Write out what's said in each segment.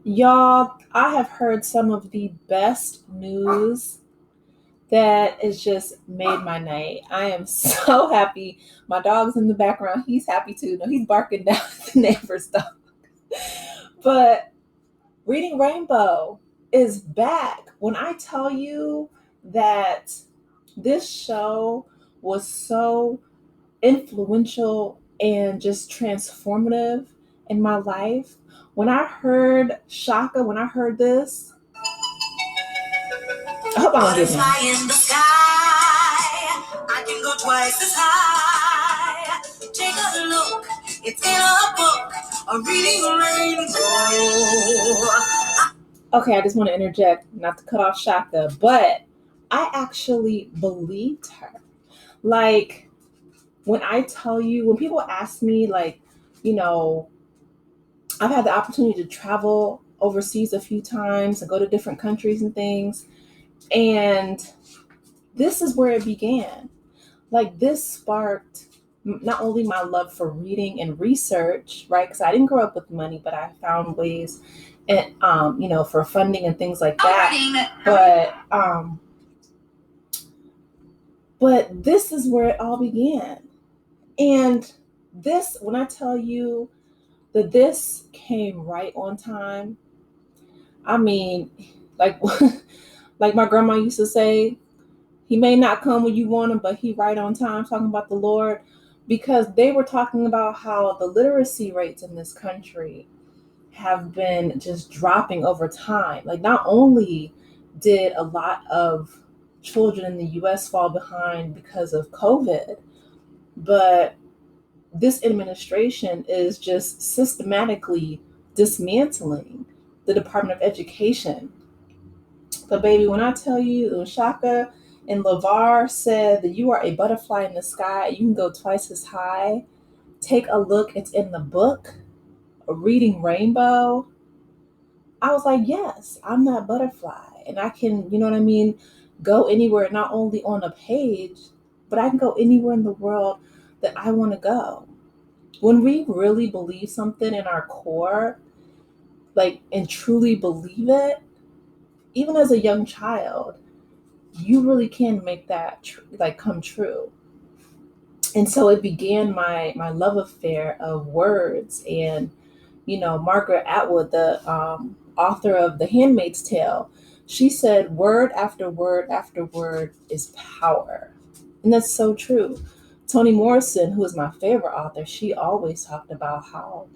Y'all, I have heard some of the best news that has just made my night. I am so happy. My dog's in the background. He's happy too. No, he's barking down at the neighbor's dog. But Reading Rainbow is back. When I tell you that this show was so influential and just transformative in my life, when I heard Shaka, when I heard this, I hope I don't get him. Butterfly in the sky, I can go twice as high. Take a look, it's in a book, a reading rainbow. Okay, I just want to interject, not to cut off Shaka, but I actually believed her. Like, when I tell you, when people ask me, like, you know, I've had the opportunity to travel overseas a few times and go to different countries and things. And this is where it began. Like, this sparked not only my love for reading and research, right? Because I didn't grow up with money, but I found ways, and for funding and things like that. But this is where it all began. And this, when I tell you that this came right on time, I mean, like like my grandma used to say, he may not come when you want him, but he right on time, talking about the Lord, because they were talking about how the literacy rates in this country have been just dropping over time. Like, not only did a lot of children in the US fall behind because of COVID, but this administration is just systematically dismantling the Department of Education. But baby, when I tell you, Shaka and LaVar said that you are a butterfly in the sky, you can go twice as high. Take a look, it's in the book, Reading Rainbow. I was like, yes, I'm that butterfly. And I can, you know what I mean, go anywhere, not only on a page, but I can go anywhere in the world that I want to go. When we really believe something in our core, like, and truly believe it, even as a young child, you really can make that come true. And so it began my love affair of words. And Margaret Atwood, the author of The Handmaid's Tale, she said word after word after word is power. And that's so true. Toni Morrison, who is my favorite author, she always talked about how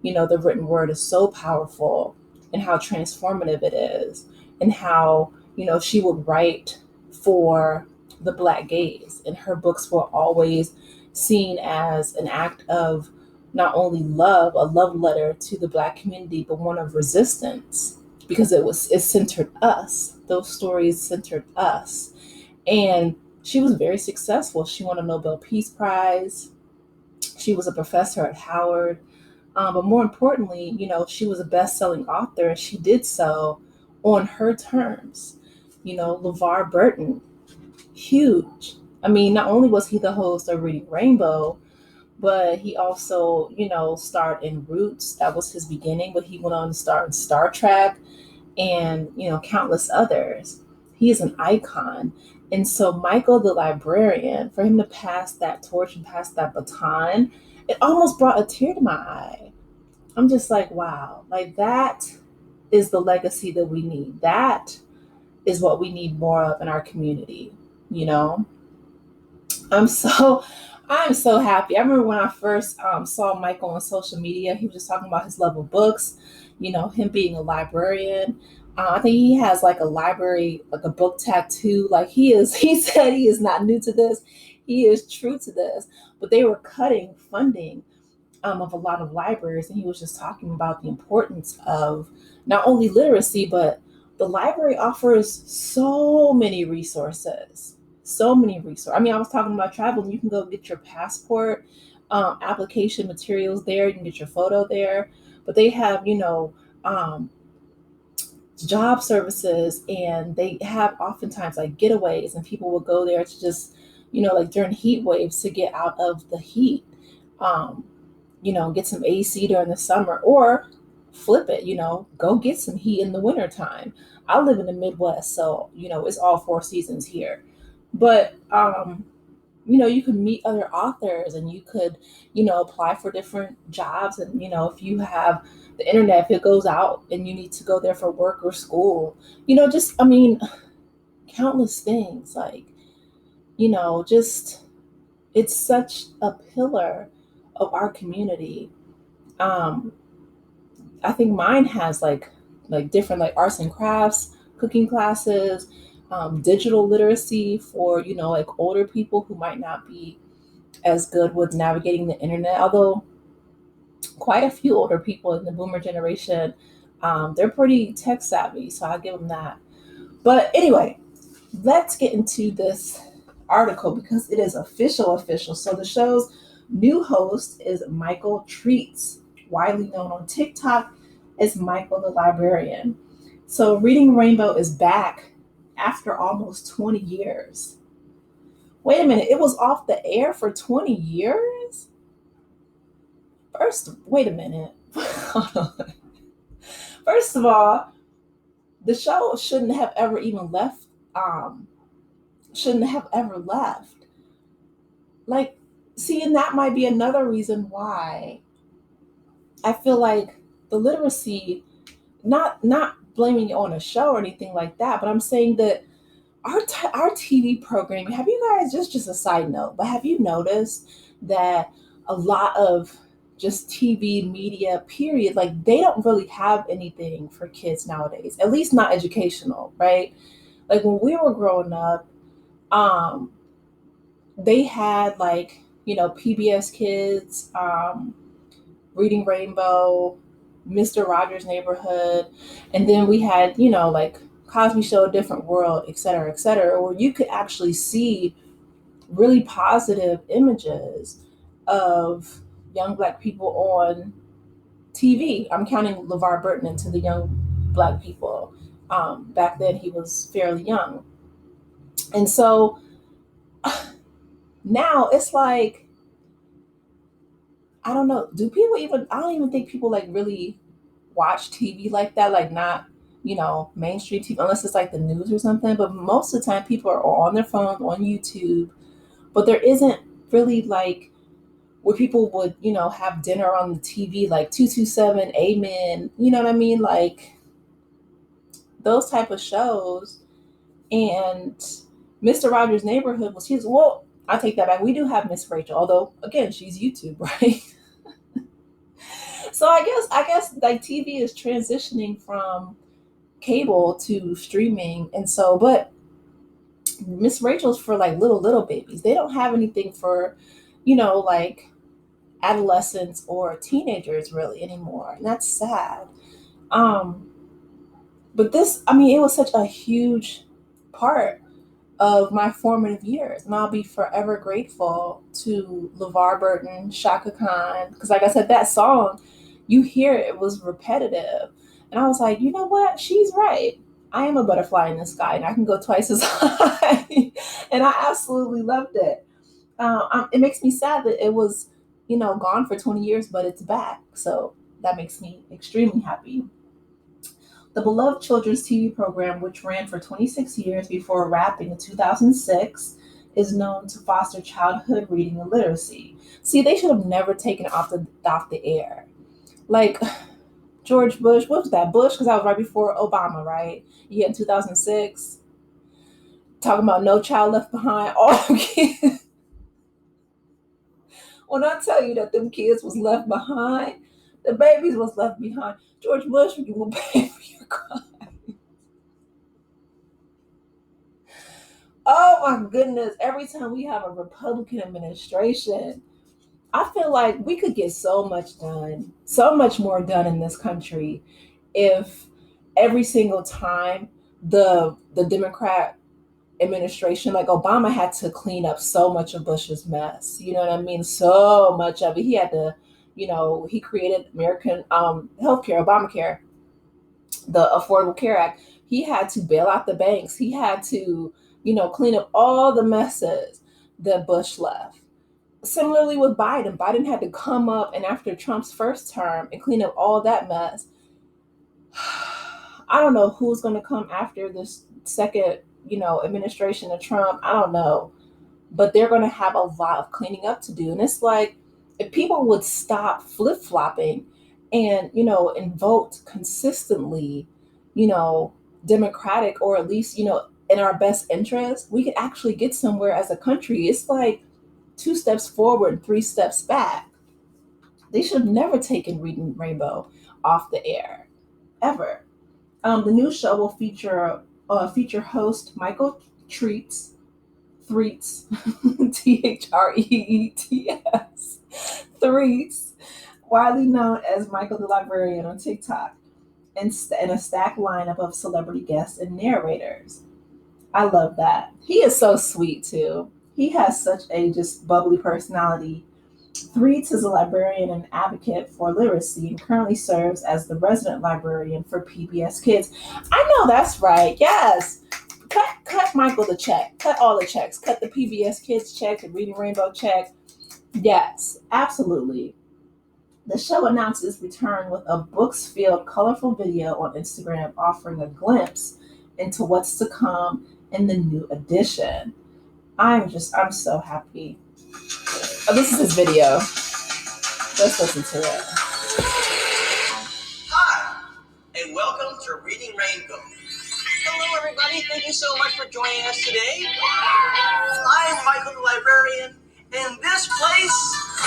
the written word is so powerful and how transformative it is, and how she would write for the Black gaze, and her books were always seen as an act of not only love, a love letter to the Black community, but one of resistance, because it centered us. Those stories centered us. And she was very successful. She won a Nobel Peace Prize. She was a professor at Howard. But more importantly, she was a best-selling author, and she did so on her terms. LeVar Burton, huge. I mean, not only was he the host of Reading Rainbow, but he also, starred in Roots. That was his beginning, but he went on to star in Star Trek and, countless others. He is an icon. And so Mychal the librarian, for him to pass that torch and pass that baton, it almost brought a tear to my eye. I'm just like, wow, like, that is the legacy that we need. That is what we need more of in our community, you know? I'm so I'm so happy. I remember when I first saw Mychal on social media, he was just talking about his love of books, him being a librarian. I think he has like a library, like a book tattoo. Like, he said he is not new to this. He is true to this. But they were cutting funding of a lot of libraries, and he was just talking about the importance of not only literacy, but the library offers so many resources. So many resources. I mean, I was talking about traveling. You can go get your passport application materials there. You can get your photo there. But they have, um, job services, and they have oftentimes like getaways, and people will go there to just, like during heat waves, to get out of the heat. Um, get some AC during the summer, or flip it, go get some heat in the wintertime. I live in the Midwest, so it's all four seasons here. But you could meet other authors, and you could apply for different jobs. And if you have the internet, if it goes out and you need to go there for work or school, just, I mean, countless things, like, just, it's such a pillar of our community. um I think mine has like different, like, arts and crafts, cooking classes, digital literacy for like older people who might not be as good with navigating the internet. Although quite a few older people in the boomer generation, they're pretty tech savvy, so I'll give them that. But anyway, let's get into this article because it is official. So the show's new host is Mychal Treats, widely known on TikTok as Mychal the Librarian. So Reading Rainbow is back after almost 20 years. Wait a minute, it was off the air for 20 years? Wait a minute. First of all, the show shouldn't have ever even left, shouldn't have ever left. Like, see, and that might be another reason why I feel like the literacy, not blaming it on a show or anything like that, but I'm saying that our TV programming, have you guys, just a side note, but have you noticed that a lot of just TV media period, like, they don't really have anything for kids nowadays, at least not educational, right? Like, when we were growing up, um they had, like, PBS Kids, Reading Rainbow, Mr. Rogers' Neighborhood, and then we had, like, Cosby Show, Different World, et cetera, where you could actually see really positive images of young Black people on TV. I'm counting LaVar Burton into the young Black people. Back then, he was fairly young. And so now it's like, I don't know. Do people even? I don't even think people like really watch TV like that. Like, not mainstream TV, unless it's like the news or something. But most of the time, people are on their phones, on YouTube. But there isn't really, like, where people would have dinner on the TV, like 227, Amen. You know what I mean? Like, those type of shows. And Mr. Rogers' Neighborhood was his. Well, I take that back. We do have Miss Rachel, although again, she's YouTube, right? So I guess like TV is transitioning from cable to streaming, and so, but Miss Rachel's for like little babies. They don't have anything for, like, adolescents or teenagers really anymore, and that's sad. Um, but this, I mean, it was such a huge part of my formative years, and I'll be forever grateful to LeVar Burton, Shaka Khan, because, like I said, that song, you hear it was repetitive, and I was like, you know what? She's right. I am a butterfly in the sky, and I can go twice as high, and I absolutely loved it. It makes me sad that it was, gone for 20 years, but it's back. So that makes me extremely happy. The beloved children's TV program, which ran for 26 years before wrapping in 2006, is known to foster childhood reading and literacy. See, they should have never taken it off the air. Like, George Bush, what was that? Bush, because that was right before Obama, right? Yeah, in 2006, talking about No Child Left Behind. All them kids. When I tell you that them kids was left behind, the babies was left behind. George Bush, you will pay for your crime. Oh my goodness. Every time we have a Republican administration, I feel like we could get so much done, so much more done in this country if every single time the Democrat administration, like Obama, had to clean up so much of Bush's mess. You know what I mean? So much of it. He had to, he created American healthcare, Obamacare, the Affordable Care Act. He had to bail out the banks. He had to, clean up all the messes that Bush left. Similarly with Biden, Biden had to come up and after Trump's first term and clean up all that mess. I don't know who's going to come after this second, administration of Trump. I don't know, but they're going to have a lot of cleaning up to do. And it's like, if people would stop flip flopping and vote consistently, you know, democratic, or at least, in our best interest, we could actually get somewhere as a country. It's like 2 steps forward, 3 steps back. They should have never taken Reading Rainbow off the air, ever. The new show will feature host Michael Treats, Threets, Threets, Threets, widely known as Mychal the Librarian on TikTok, and a stacked lineup of celebrity guests and narrators. I love that. He is so sweet too. He has such a just bubbly personality. Threets is a librarian and advocate for literacy and currently serves as the resident librarian for PBS Kids. I know that's right. Yes. Cut Mychal the check. Cut all the checks. Cut the PBS Kids check, the Reading Rainbow check. Yes, absolutely. The show announced its return with a books-filled, colorful video on Instagram offering a glimpse into what's to come in the new edition. I'm so happy. Oh, this is his video. Let's listen to it. Hi, and welcome to Reading Rainbow. Hello, everybody. Thank you so much for joining us today. I'm Mychal the Librarian, and this place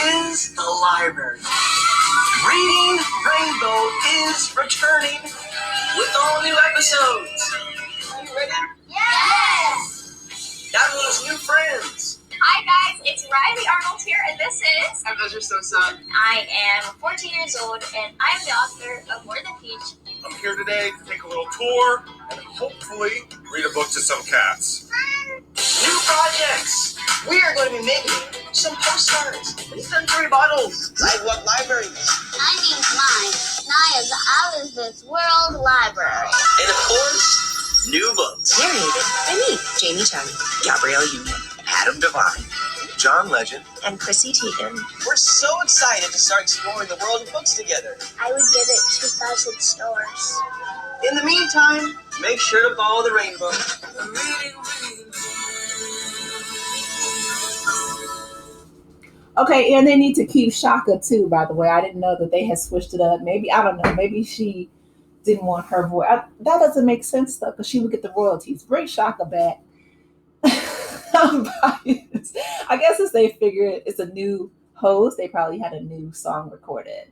is the library. Reading Rainbow is returning with all new episodes. Are you ready? Yes! That means new friends. Hi guys, it's Riley Arnold here, and this is... I'm Ezra Sosa. I am 14 years old, and I'm the author of More Than Peach. I'm here today to take a little tour and hopefully read a book to some cats. New projects. We are going to be making some postcards and sensory bottles. Like what libraries? My name's Nye. Nye is out of this world library. And of course, new books. Narrated by me, Jamie Chung, Gabrielle Union, Adam Devine, John Legend, and Chrissy Teigen. We're so excited to start exploring the world of books together. I would give it 2,000 stars. In the meantime, make sure to follow the rainbow. Okay, and they need to keep Shaka too, by the way. I didn't know that they had switched it up. Maybe, I don't know, maybe she didn't want her voice. That doesn't make sense though, because she would get the royalties. Bring Shaka back. I'm biased. I guess since they figured it's a new host, they probably had a new song recorded.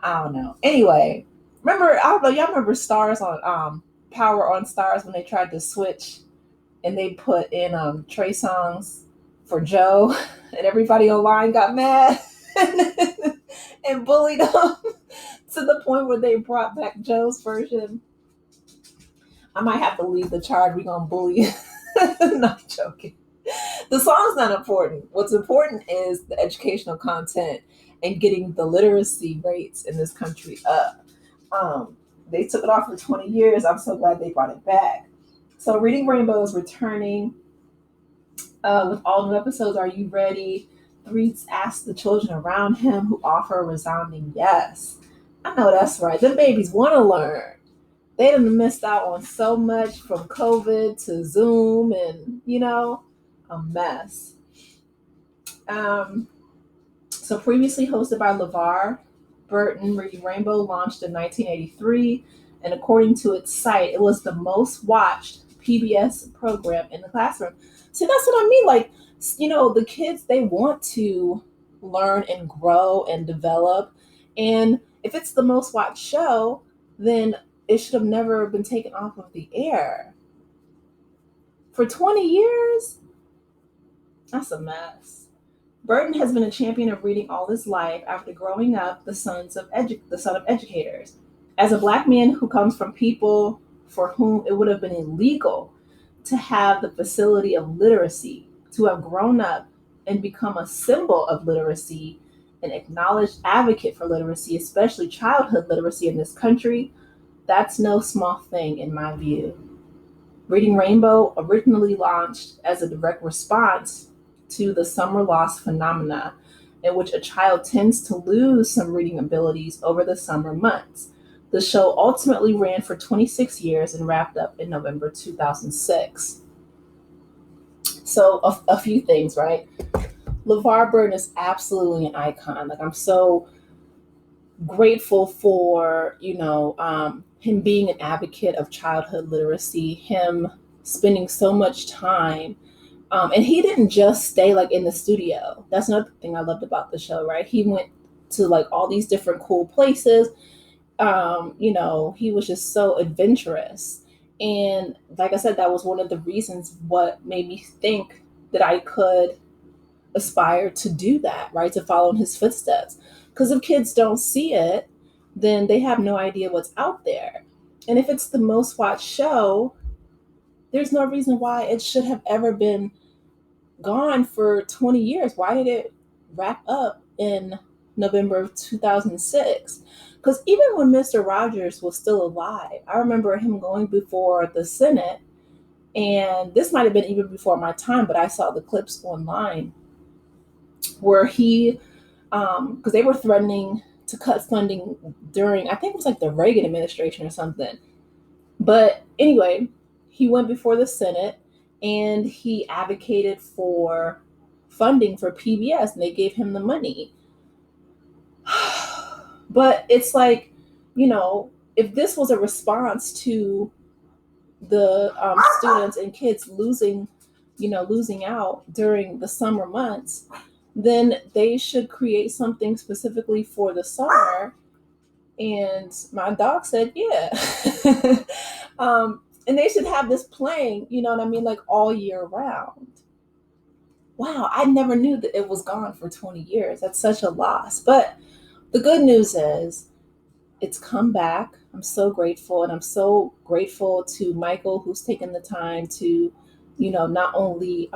I don't know. Anyway, I don't know, y'all remember Stars on Power on Stars when they tried to switch and they put in Trey Songz for Joe, and everybody online got mad and bullied them to the point where they brought back Joe's version. I might have to lead the charge. We're gonna bully. Not joking. The song's not important. What's important is the educational content and getting the literacy rates in this country up. They took it off for 20 years. I'm so glad they brought it back. So Reading Rainbow is returning with all new episodes. Are you ready? Threets ask the children around him, who offer a resounding yes. I know that's right. The babies want to learn. They done missed out on so much, from COVID to Zoom, and a mess. So previously hosted by LaVar Burton, Reading Rainbow launched in 1983, and according to its site, it was the most watched PBS program in the classroom. See, that's what I mean. Like, the kids, they want to learn and grow and develop. And if it's the most watched show, then it should have never been taken off of the air. For 20 years? That's a mess. Burton has been a champion of reading all his life after growing up the son of educators. As a Black man who comes from people for whom it would have been illegal to have the facility of literacy, to have grown up and become a symbol of literacy, an acknowledged advocate for literacy, especially childhood literacy in this country, that's no small thing in my view. Reading Rainbow originally launched as a direct response to the summer loss phenomena, in which a child tends to lose some reading abilities over the summer months. The show ultimately ran for 26 years and wrapped up in November 2006. So a few things, right? LaVar Burton is absolutely an icon. Like, I'm so grateful for, him being an advocate of childhood literacy, him spending so much time. And he didn't just stay like in the studio. That's another thing I loved about the show, right? He went to like all these different cool places. He was just so adventurous. And like I said, that was one of the reasons what made me think that I could aspire to do that, right? To follow in his footsteps. Because if kids don't see it, then they have no idea what's out there. And if it's the most watched show, there's no reason why it should have ever been gone for 20 years. Why did it wrap up in November of 2006? Because even when Mr. Rogers was still alive, I remember him going before the Senate, and this might have been even before my time, but I saw the clips online where he, because they were threatening to cut funding during, I think it was like the Reagan administration or something. But anyway, he went before the Senate and he advocated for funding for PBS, and they gave him the money. But it's like, if this was a response to the students and kids losing out during the summer months, then they should create something specifically for the summer. And my dog said, yeah. And they should have this playing, you know what I mean, like all year round. Wow, I never knew that it was gone for 20 years. That's such a loss. But the good news is it's come back. I'm so grateful. And I'm so grateful to Mychal, who's taken the time to, not only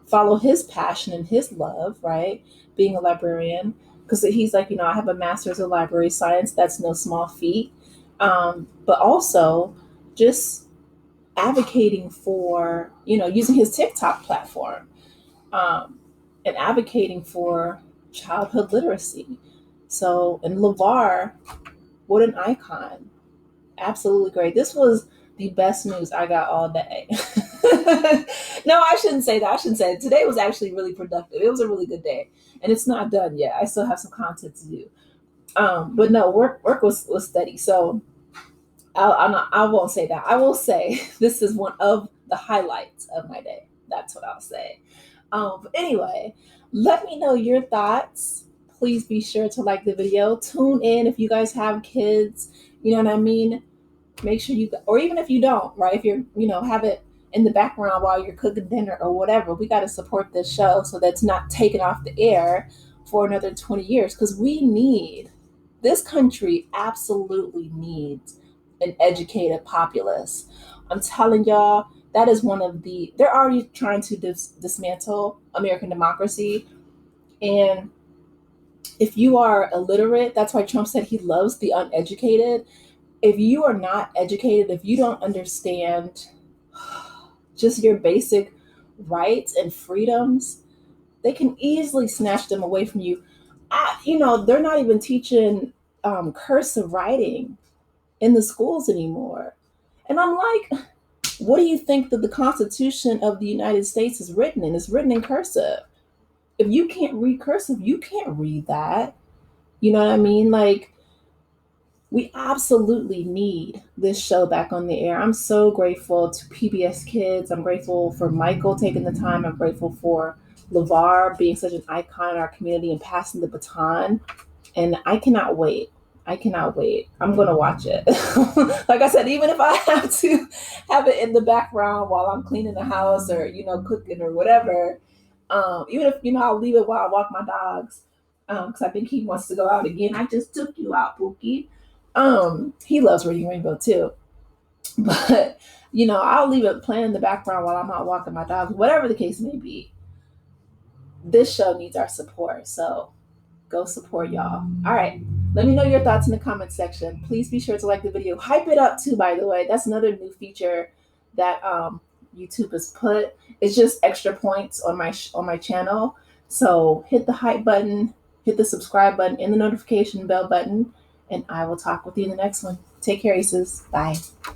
follow his passion and his love, right? Being a librarian. Because he's like, I have a master's in library science. That's no small feat. But also just advocating for, using his TikTok platform and advocating for childhood literacy. So, and LaVar, what an icon. Absolutely great. This was the best news I got all day. No, I shouldn't say that. I shouldn't say it. Today was actually really productive. It was a really good day. And it's not done yet. I still have some content to do. But no, work was steady. So I won't say that. I will say this is one of the highlights of my day. That's what I'll say. But anyway, let me know your thoughts. Please be sure to like the video. Tune in if you guys have kids. You know what I mean? Make sure or even if you don't, right? If you're, have it in the background while you're cooking dinner or whatever, we got to support this show so that's not taken off the air for another 20 years. Because this country absolutely needs an educated populace. I'm telling y'all, that is they're already trying to dismantle American democracy. And if you are illiterate, that's why Trump said he loves the uneducated. If you are not educated, if you don't understand just your basic rights and freedoms, they can easily snatch them away from you. They're not even teaching cursive writing in the schools anymore. And I'm like, what do you think that the Constitution of the United States is written in? It's written in cursive. If you can't read cursive, you can't read that. You know what I mean? Like, we absolutely need this show back on the air. I'm so grateful to PBS Kids. I'm grateful for Mychal taking the time. I'm grateful for LaVar being such an icon in our community and passing the baton. And I cannot wait. I'm going to watch it. Like I said, even if I have to have it in the background while I'm cleaning the house or, cooking or whatever, even if, I'll leave it while I walk my dogs, because I think he wants to go out again. I just took you out, Pookie. He loves Reading Rainbow too. But, I'll leave it playing in the background while I'm out walking my dogs, whatever the case may be. This show needs our support. So go support y'all. All right. Let me know your thoughts in the comments section. Please be sure to like the video. Hype it up too, by the way. That's another new feature that YouTube has put. It's just extra points on my channel. So hit the hype button, hit the subscribe button, and the notification bell button, and I will talk with you in the next one. Take care, Aces. Bye.